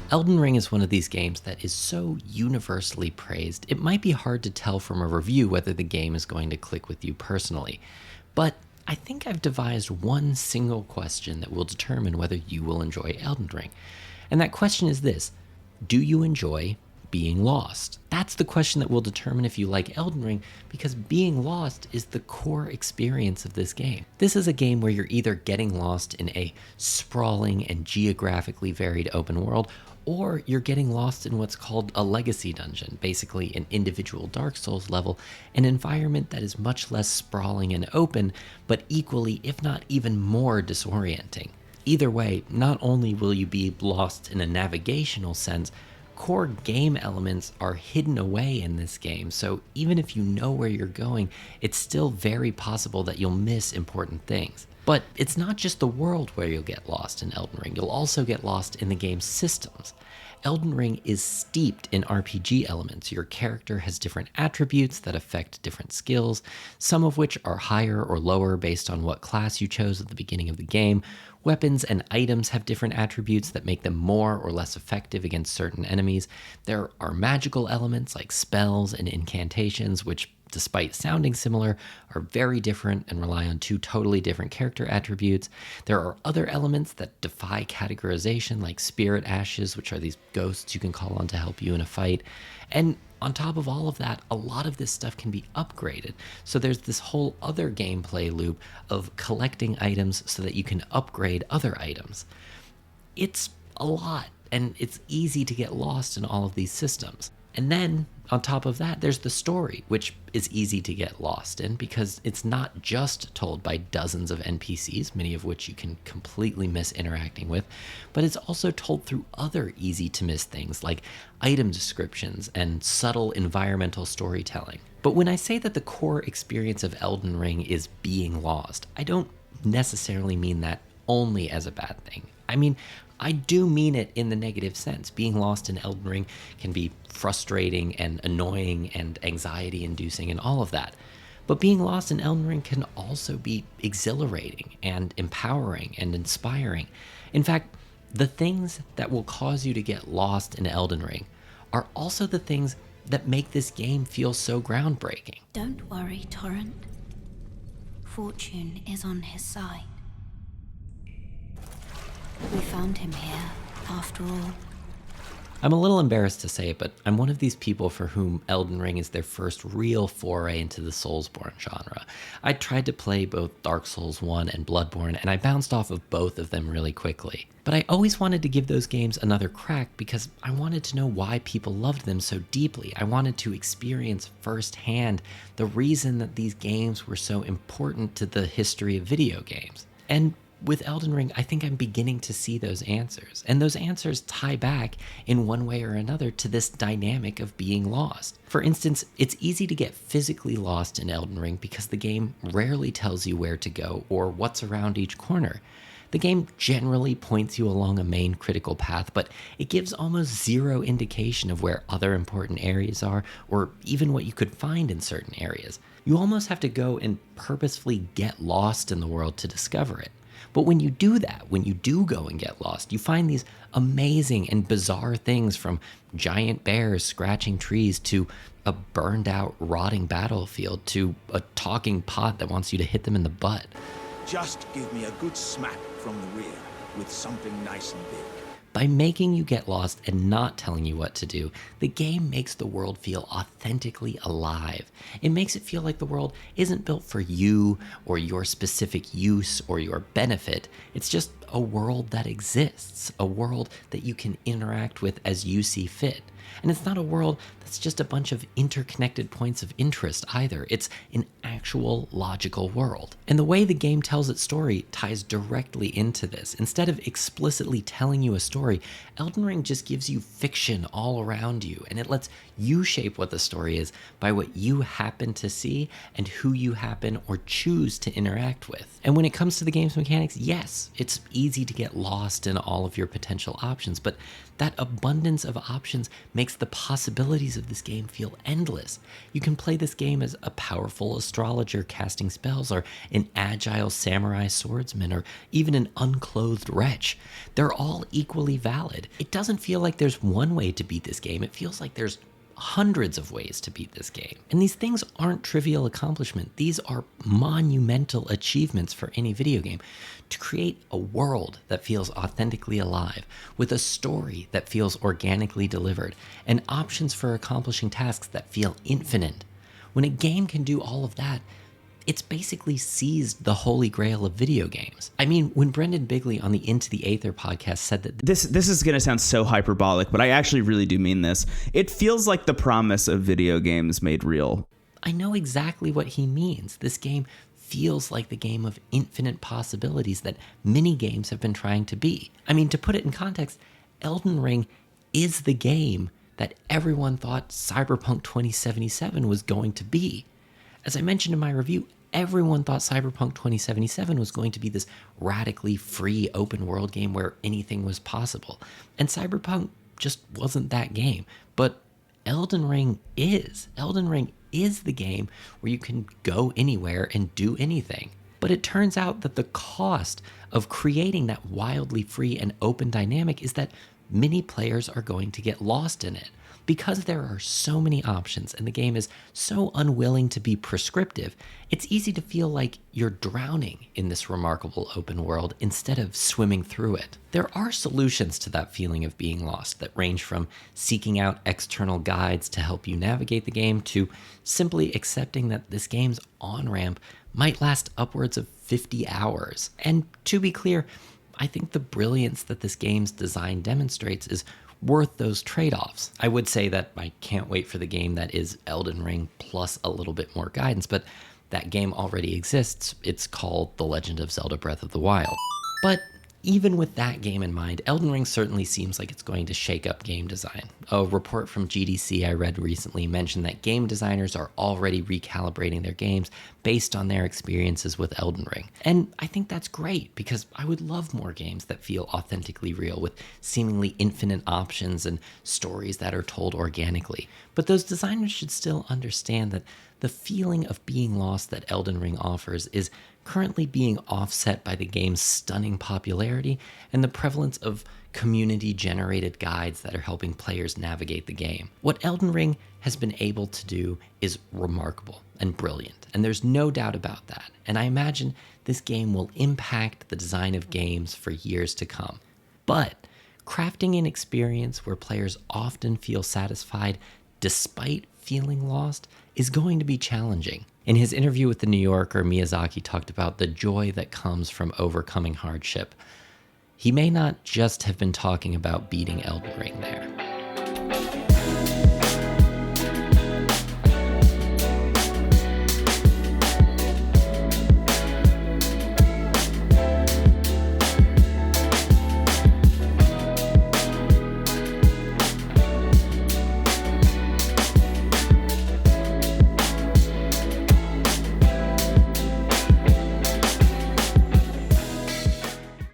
Elden Ring is one of these games that is so universally praised, it might be hard to tell from a review whether the game is going to click with you personally. But I think I've devised one single question that will determine whether you will enjoy Elden Ring. And that question is this: do you enjoy being lost? That's the question that will determine if you like Elden Ring, because being lost is the core experience of this game. This is a game where you're either getting lost in a sprawling and geographically varied open world, or you're getting lost in what's called a legacy dungeon, basically an individual Dark Souls level, an environment that is much less sprawling and open, but equally, if not even more, disorienting. Either way, not only will you be lost in a navigational sense, core game elements are hidden away in this game, so even if you know where you're going, it's still very possible that you'll miss important things. But it's not just the world where you'll get lost in Elden Ring, you'll also get lost in the game's systems. Elden Ring is steeped in RPG elements. Your character has different attributes that affect different skills, some of which are higher or lower based on what class you chose at the beginning of the game. Weapons and items have different attributes that make them more or less effective against certain enemies. There are magical elements like spells and incantations, which, despite sounding similar, are very different and rely on two totally different character attributes. There are other elements that defy categorization, like spirit ashes, which are these ghosts you can call on to help you in a fight. And on top of all of that, a lot of this stuff can be upgraded. So there's this whole other gameplay loop of collecting items so that you can upgrade other items. It's a lot, and it's easy to get lost in all of these systems. And then, on top of that, there's the story, which is easy to get lost in because it's not just told by dozens of NPCs, many of which you can completely miss interacting with, but it's also told through other easy to miss things like item descriptions and subtle environmental storytelling. But when I say that the core experience of Elden Ring is being lost, I don't necessarily mean that only as a bad thing. I mean, I do mean it in the negative sense. Being lost in Elden Ring can be frustrating and annoying and anxiety inducing and all of that. But being lost in Elden Ring can also be exhilarating and empowering and inspiring. In fact, the things that will cause you to get lost in Elden Ring are also the things that make this game feel so groundbreaking. Don't worry, Torrent. Fortune is on his side. We found him here, after all. I'm a little embarrassed to say it, but I'm one of these people for whom Elden Ring is their first real foray into the Soulsborne genre. I tried to play both Dark Souls 1 and Bloodborne, and I bounced off of both of them really quickly. But I always wanted to give those games another crack because I wanted to know why people loved them so deeply. I wanted to experience firsthand the reason that these games were so important to the history of video games. And with Elden Ring, I think I'm beginning to see those answers. And those answers tie back in one way or another to this dynamic of being lost. For instance, it's easy to get physically lost in Elden Ring because the game rarely tells you where to go or what's around each corner. The game generally points you along a main critical path, but it gives almost zero indication of where other important areas are, or even what you could find in certain areas. You almost have to go and purposefully get lost in the world to discover it. But when you do that, when you do go and get lost, you find these amazing and bizarre things, from giant bears scratching trees to a burned out, rotting battlefield to a talking pot that wants you to hit them in the butt. Just give me a good smack from the rear with something nice and big. By making you get lost and not telling you what to do, the game makes the world feel authentically alive. It makes it feel like the world isn't built for you or your specific use or your benefit. It's just a world that exists, a world that you can interact with as you see fit. And it's not a world that's just a bunch of interconnected points of interest either. It's an actual logical world. And the way the game tells its story ties directly into this. Instead of explicitly telling you a story, Elden Ring just gives you fiction all around you, and it lets you shape what the story is by what you happen to see and who you happen or choose to interact with. And when it comes to the game's mechanics, yes, it's easy to get lost in all of your potential options, but that abundance of options makes the possibilities of this game feel endless. You can play this game as a powerful astrologer casting spells, or an agile samurai swordsman, or even an unclothed wretch. They're all equally totally valid. It doesn't feel like there's one way to beat this game. It feels like there's hundreds of ways to beat this game. And these things aren't trivial accomplishments. These are monumental achievements for any video game. To create a world that feels authentically alive, with a story that feels organically delivered, and options for accomplishing tasks that feel infinite. When a game can do all of that, it's basically seized the holy grail of video games. I mean, when Brendan Bigley on the Into the Aether podcast said that this is going to sound so hyperbolic, but I actually really do mean this. It feels like the promise of video games made real. I know exactly what he means. This game feels like the game of infinite possibilities that many games have been trying to be. I mean, to put it in context, Elden Ring is the game that everyone thought Cyberpunk 2077 was going to be. As I mentioned in my review, everyone thought Cyberpunk 2077 was going to be this radically free open world game where anything was possible. And Cyberpunk just wasn't that game. But Elden Ring is. Elden Ring is the game where you can go anywhere and do anything. But it turns out that the cost of creating that wildly free and open dynamic is that many players are going to get lost in it. Because there are so many options and the game is so unwilling to be prescriptive, it's easy to feel like you're drowning in this remarkable open world instead of swimming through it. There are solutions to that feeling of being lost that range from seeking out external guides to help you navigate the game to simply accepting that this game's on-ramp might last upwards of 50 hours. And to be clear, I think the brilliance that this game's design demonstrates is worth those trade-offs. I would say that I can't wait for the game that is Elden Ring plus a little bit more guidance, but that game already exists. It's called The Legend of Zelda Breath of the Wild. But even with that game in mind, Elden Ring certainly seems like it's going to shake up game design. A report from GDC I read recently mentioned that game designers are already recalibrating their games based on their experiences with Elden Ring. And I think that's great because I would love more games that feel authentically real with seemingly infinite options and stories that are told organically. But those designers should still understand that the feeling of being lost that Elden Ring offers is currently being offset by the game's stunning popularity and the prevalence of community-generated guides that are helping players navigate the game. What Elden Ring has been able to do is remarkable and brilliant, and there's no doubt about that. And I imagine this game will impact the design of games for years to come. But crafting an experience where players often feel satisfied despite feeling lost is going to be challenging. In his interview with The New Yorker, Miyazaki talked about the joy that comes from overcoming hardship. He may not just have been talking about beating Elden Ring there.